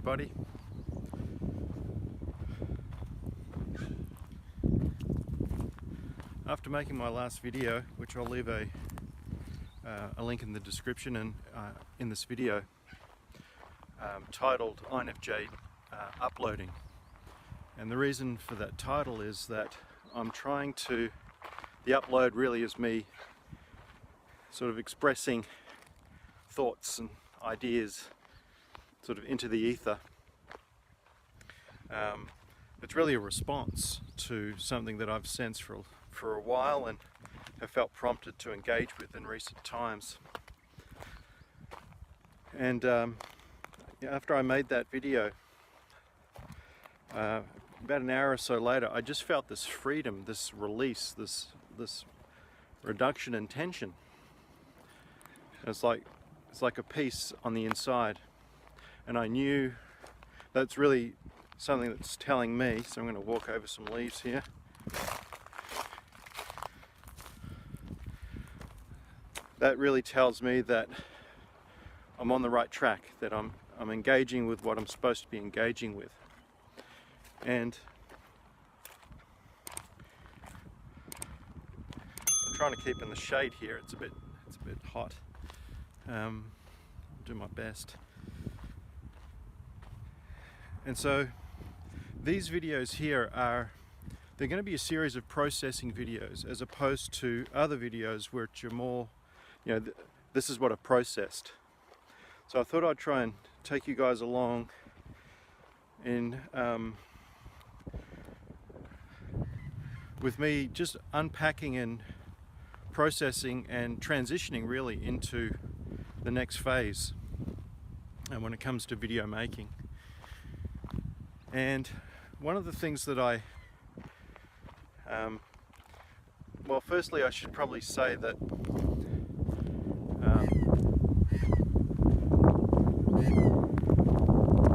everybody. After making my last video, which I'll leave a link in the description and in this video, titled INFJ Uploading. And the reason for that title is that I'm trying to, the upload really is me sort of expressing thoughts and ideas sort of into the ether. It's really a response to something that I've sensed for a while and have felt prompted to engage with in recent times. And after I made that video, about an hour or so later, I just felt this freedom, this release, this reduction in tension. It's like a peace on the inside, and I knew that's really something that's telling me. So I'm going to walk over some leaves here. That really tells me that I'm on the right track, that I'm engaging with what I'm supposed to be engaging with. And I'm trying to keep in the shade here. It's a bit hot. I'll do my best. And so these videos here they're going to be a series of processing videos, as opposed to other videos which are more, this is what I've processed. So I thought I'd try and take you guys along in with me just unpacking and processing and transitioning really into the next phase, and when it comes to video making. And one of the things that well, firstly I should probably say that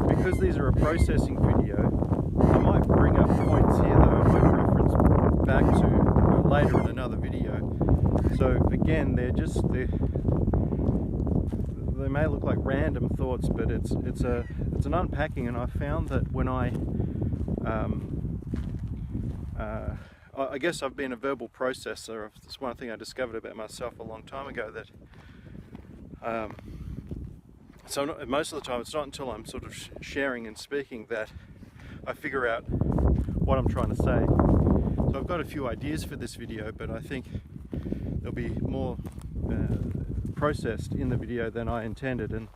because these are a processing video, I might bring up points here that I might reference back to later in another video. So again, they may look like random thoughts, but it's an unpacking. And I found that when I guess I've been a verbal processor. That's one thing I discovered about myself a long time ago, that most of the time it's not until I'm sort of sharing and speaking that I figure out what I'm trying to say. So I've got a few ideas for this video, but I think there'll be more processed in the video than I intended, and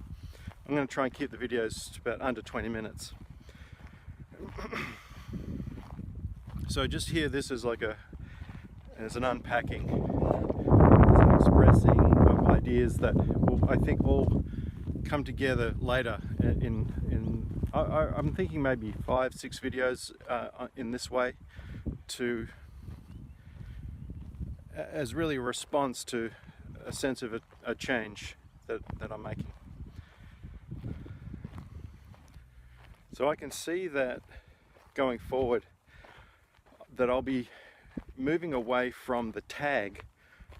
I'm going to try and keep the videos to about under 20 minutes. So just here, this is like as an unpacking, as an expressing of ideas that will, I think, all come together later I'm thinking maybe 5-6 videos in this way, as really a response to a sense of a change that I'm making. So I can see that going forward that I'll be moving away from the tag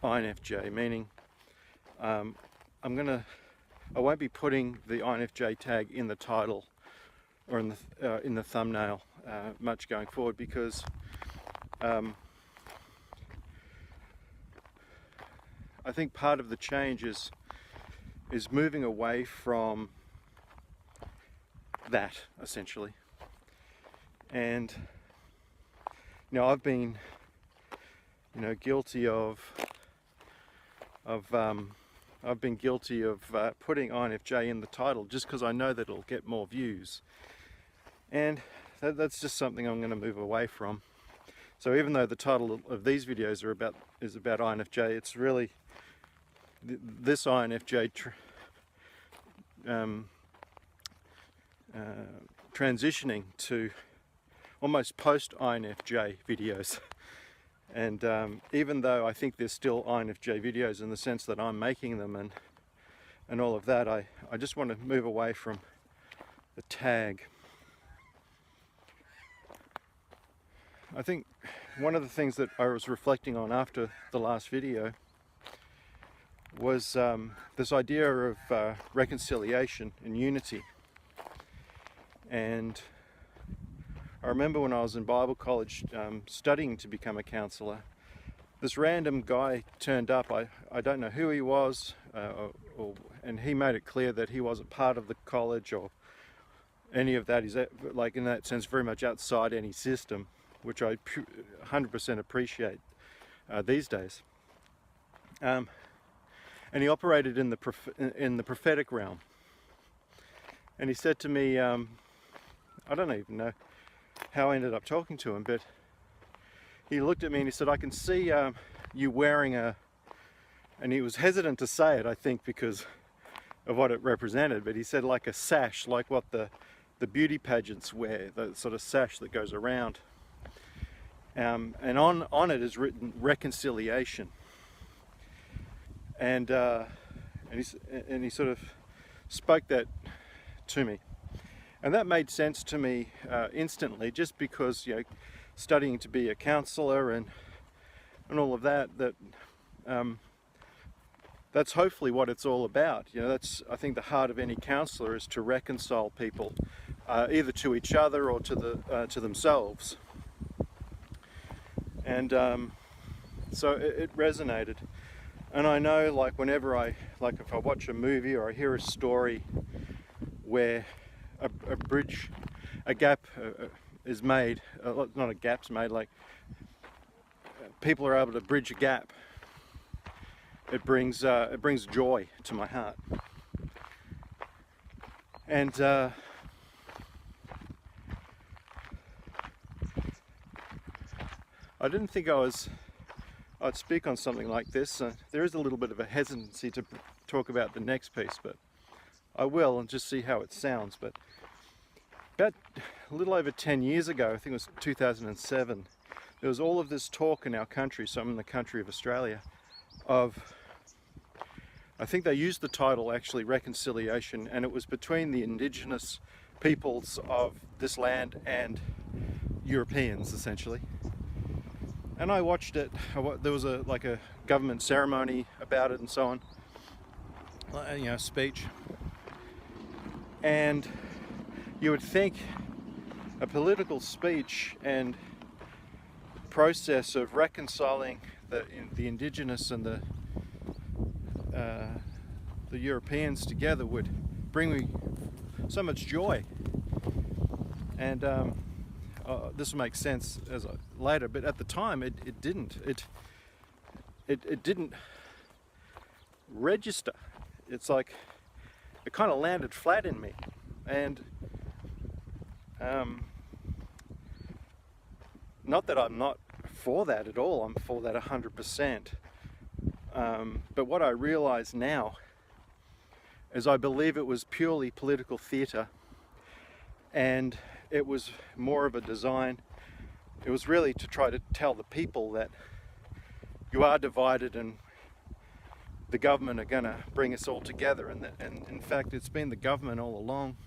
INFJ, meaning I won't be putting the INFJ tag in the title or in the thumbnail much going forward, because I think part of the change is moving away from that, essentially. And I've been guilty of putting INFJ in the title just because I know that it'll get more views, and that's just something I'm going to move away from. So even though the title of these videos is about INFJ, it's really this INFJ transitioning to almost post INFJ videos. And even though I think there's still INFJ videos in the sense that I'm making them and all of that, I just want to move away from the tag. I think one of the things that I was reflecting on after the last video was this idea of reconciliation and unity. And I remember when I was in Bible college studying to become a counsellor, this random guy turned up. I don't know who he was, and he made it clear that he wasn't part of the college or any of that. He's like, in that sense, very much outside any system, which I 100% appreciate these days. And he operated in the prophetic realm. And he said to me, I don't even know how I ended up talking to him, but he looked at me and he said, "I can see you wearing a," and he was hesitant to say it, I think, because of what it represented, but he said like a sash, like what the beauty pageants wear, the sort of sash that goes around. And on it is written reconciliation. And he sort of spoke that to me. And that made sense to me instantly, just because, you know, studying to be a counsellor and all of that, that's hopefully what it's all about. You know, that's, I think, the heart of any counsellor is to reconcile people, either to each other or to themselves. And so it resonated. And I know, like, whenever if I watch a movie or I hear a story where a gap is made, not a gap's made, like people are able to bridge a gap, it brings joy to my heart. And I didn't think I'd speak on something like this. There is a little bit of a hesitancy to talk about the next piece, but I will, and just see how it sounds. But about a little over 10 years ago, I think it was 2007, there was all of this talk in our country, so I'm in the country of Australia, of, I think they used the title actually, reconciliation, and it was between the Indigenous peoples of this land and Europeans, essentially. And I watched it. There was a government ceremony about it and so on, you know, speech. And you would think a political speech and process of reconciling the Indigenous and the Europeans together would bring me so much joy. And this will make sense later, but at the time it didn't. It didn't register. It's like it kind of landed flat in me, and not that I'm not for that at all. I'm for that 100%. But what I realise now is I believe it was purely political theatre, and it was more of a design. It was really to try to tell the people that you are divided and the government are going to bring us all together. And in fact, it's been the government all along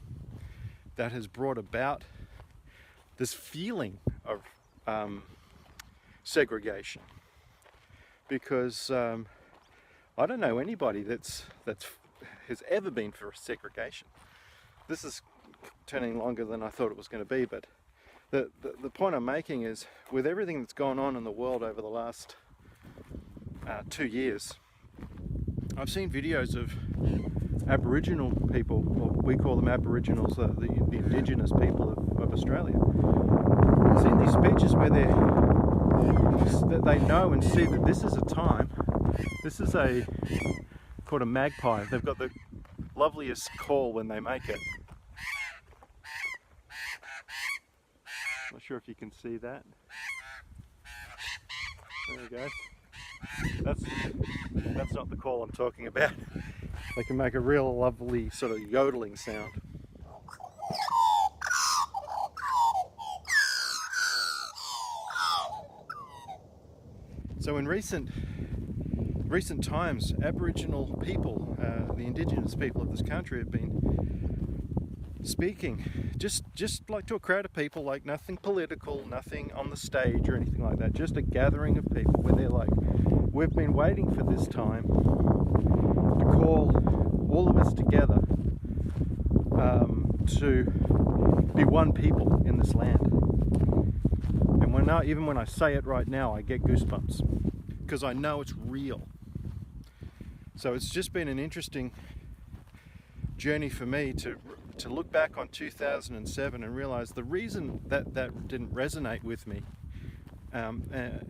that has brought about this feeling of segregation. Because I don't know anybody that's has ever been for segregation. This is turning longer than I thought it was going to be, but the point I'm making is, with everything that's gone on in the world over the last 2 years, I've seen videos of Aboriginal people, or we call them Aboriginals, the Indigenous people of Australia. I've seen these speeches where they know and see that this is a time, this is called a magpie. They've got the loveliest call when they make it. Not sure if you can see that. There we go. That's not the call I'm talking about. They can make a real lovely sort of yodeling sound. So in recent times, Aboriginal people, the Indigenous people of this country, have been speaking just like to a crowd of people, like nothing political, nothing on the stage or anything like that, just a gathering of people where they're like, we've been waiting for this time to call all of us together to be one people in this land. And even when I say it right now, I get goosebumps because I know it's real. So it's just been an interesting journey for me to look back on 2007 and realize the reason that didn't resonate with me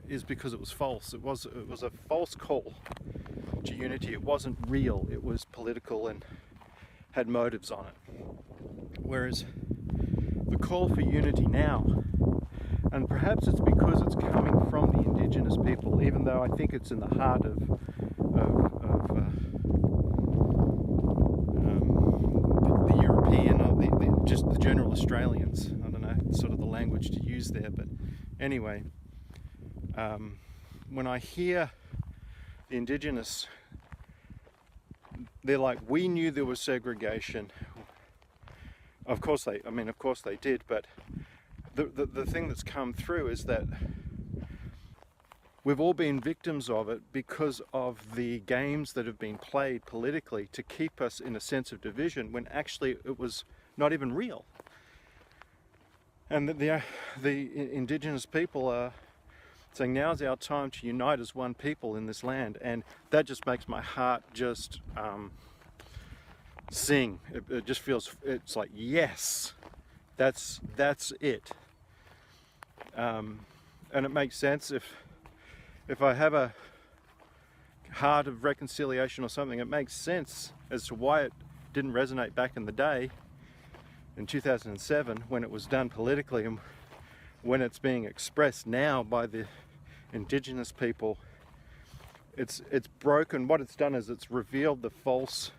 is because it was false. It was a false call to unity. It wasn't real. It was political and had motives on it. Whereas the call for unity now, and perhaps it's because it's coming from the Indigenous people, even though I think it's in the heart of the European, or just the general Australians. I don't know sort of the language to use there, but anyway, when I hear the Indigenous, they're like, we knew there was segregation. Of course they did, but the thing that's come through is that we've all been victims of it because of the games that have been played politically to keep us in a sense of division when actually it was not even real. And the Indigenous people are saying now's our time to unite as one people in this land, and that just makes my heart just sing. It just feels, it's like, yes, that's it. And it makes sense if I have a heart of reconciliation or something, it makes sense as to why it didn't resonate back in the day in 2007 when it was done politically, and when it's being expressed now by the Indigenous people. It's broken. What it's done is it's revealed the false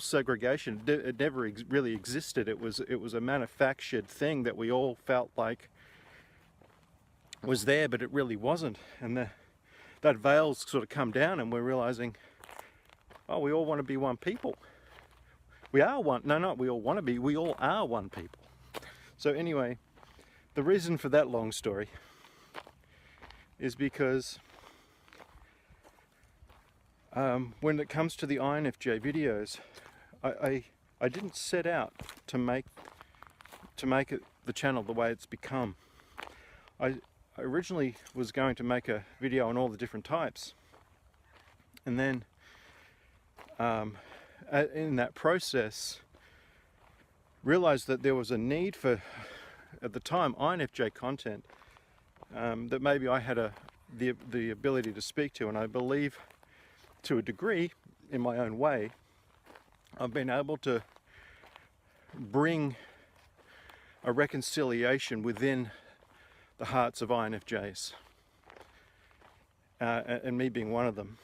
segregation. It never really existed. It was a manufactured thing that we all felt like was there, but it really wasn't. And that veil's sort of come down, and we're realizing, oh, we all want to be one people. We are one. No, not we all want to be. We all are one people. So anyway, the reason for that long story is because when it comes to the INFJ videos, I didn't set out to make it the channel the way it's become. I originally was going to make a video on all the different types, and then in that process realized that there was a need for, at the time, INFJ content that maybe I had the ability to speak to, and I believe to a degree, in my own way, I've been able to bring a reconciliation within the hearts of INFJs, and me being one of them.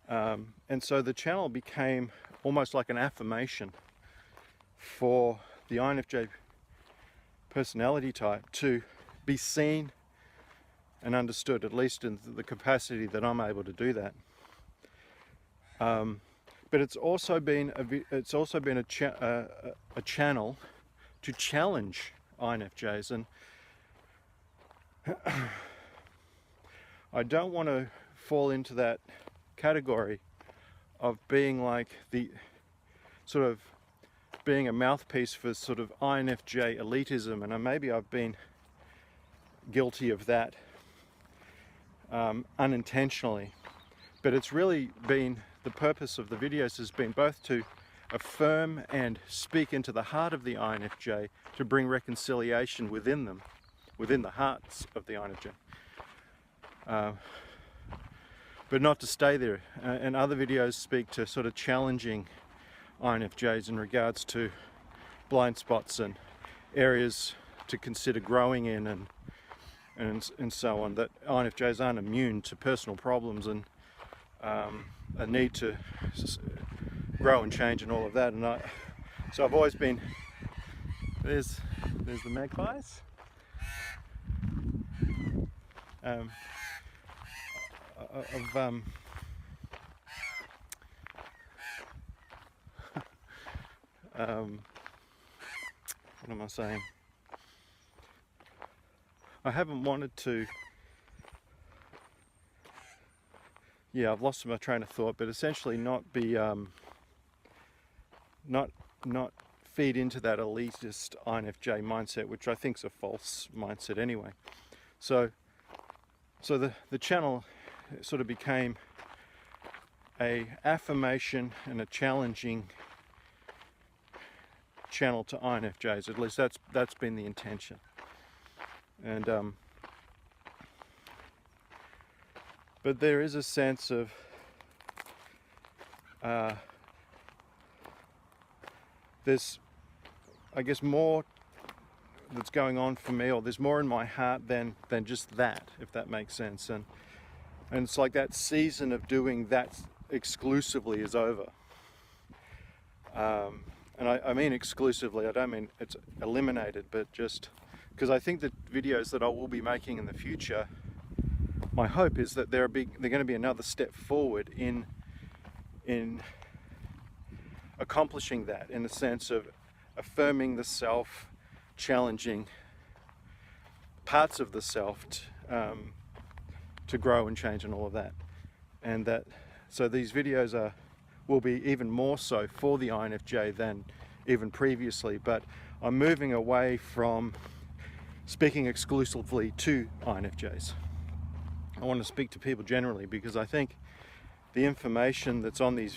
And so the channel became almost like an affirmation for the INFJ personality type to be seen and understood, at least in the capacity that I'm able to do that. But it's also been a channel to challenge INFJs, and I don't want to fall into that category of being like the sort of being a mouthpiece for sort of INFJ elitism, and maybe I've been guilty of that unintentionally, but it's really been, the purpose of the videos has been both to affirm and speak into the heart of the INFJ, to bring reconciliation within them, within the hearts of the INFJ, but not to stay there. And other videos speak to sort of challenging INFJs in regards to blind spots and areas to consider growing in, and so on, that INFJs aren't immune to personal problems and a need to grow and change and all of that. And so I've always been, there's the magpies. What am I saying? I haven't wanted to, I've lost my train of thought, but essentially not be not feed into that elitist INFJ mindset, which I think is a false mindset anyway. So the channel sort of became a affirmation and a challenging channel to INFJs. At least that's been the intention. And but there is a sense of there's, I guess, more that's going on for me, or there's more in my heart than just that, if that makes sense. And it's like that season of doing that exclusively is over. And I mean exclusively, I don't mean it's eliminated, but just because I think the videos that I will be making in the future, my hope is that they're going to be another step forward in accomplishing that, in the sense of affirming the self, challenging parts of the self to grow and change and all of that. And that, so these videos will be even more so for the INFJ than even previously, but I'm moving away from speaking exclusively to INFJs. I want to speak to people generally, because I think the information that's on these,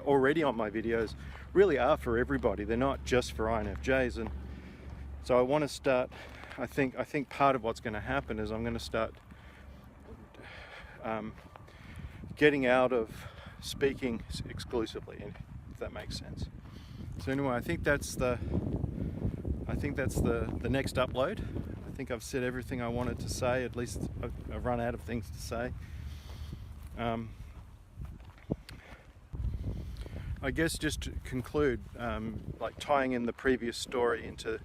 already on my videos, really are for everybody. They're not just for INFJs. And so I want to start, I think part of what's going to happen is I'm going to start getting out of speaking exclusively, if that makes sense. So anyway, I think that's the next upload. I think I've said everything I wanted to say. At least I've run out of things to say. I guess just to conclude, like tying in the previous story into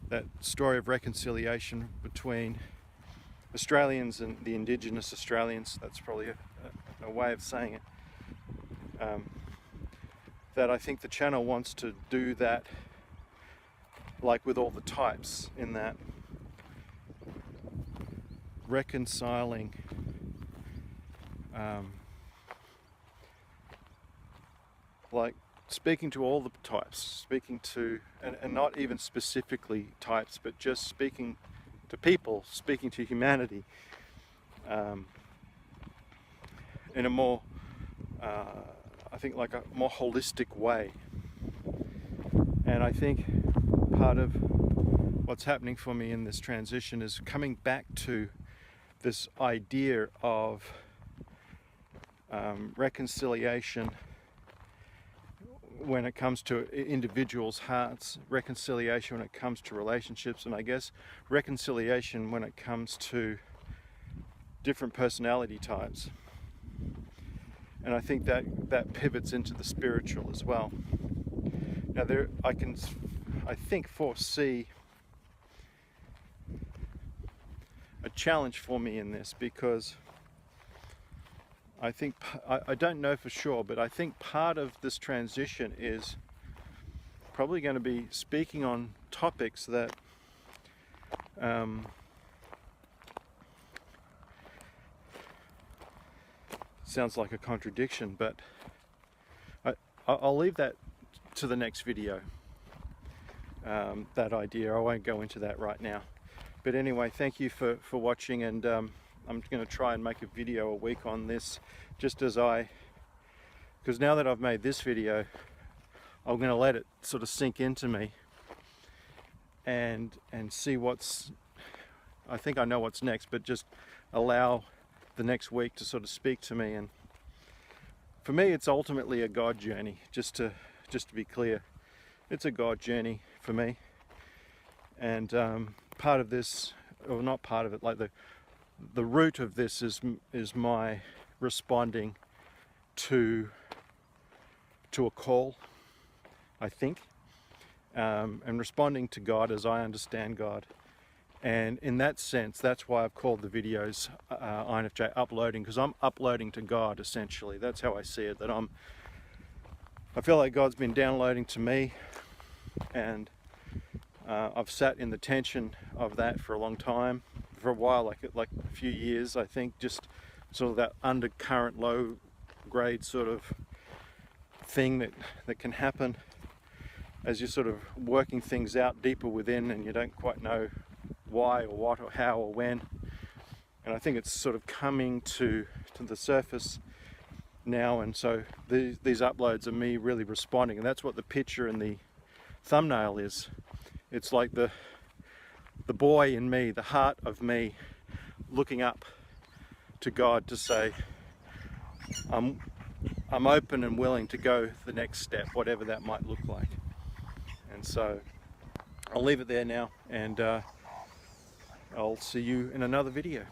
that story of reconciliation between Australians and the Indigenous Australians. That's probably a way of saying it. That I think the channel wants to do that, like with all the types, in that reconciling like speaking to all the types, speaking to, and not even specifically types, but just speaking to people, speaking to humanity in a more, I think, like a more holistic way. And I think part of what's happening for me in this transition is coming back to this idea of reconciliation when it comes to individuals' hearts, reconciliation when it comes to relationships, and I guess reconciliation when it comes to different personality types. And I think that pivots into the spiritual as well. Now I think foresee a challenge for me in this, because I think, I don't know for sure, but I think part of this transition is probably going to be speaking on topics that sounds like a contradiction, but I'll leave that to the next video, that idea. I won't go into that right now. But anyway, thank you for watching, and I'm going to try and make a video a week on this, just as because now that I've made this video, I'm going to let it sort of sink into me and see I think I know what's next, but just allow the next week to sort of speak to me. And for me, it's ultimately a God journey, just to be clear. It's a God journey for me. And part of this, or not part of it, like the root of this is my responding to a call, I think, and responding to God as I understand God. And in that sense, that's why I've called the videos INFJ Uploading, because I'm uploading to God, essentially. That's how I see it, that I feel like God's been downloading to me, and I've sat in the tension of that for a long time, for a while, like a few years, I think, just sort of that undercurrent, low grade sort of thing that can happen as you're sort of working things out deeper within and you don't quite know why or what or how or when. And I think it's sort of coming to the surface now, and so these uploads are me really responding, and that's what the picture in the thumbnail is. It's like the boy in me, the heart of me, looking up to God to say, I'm open and willing to go the next step, whatever that might look like. And so I'll leave it there now, and I'll see you in another video.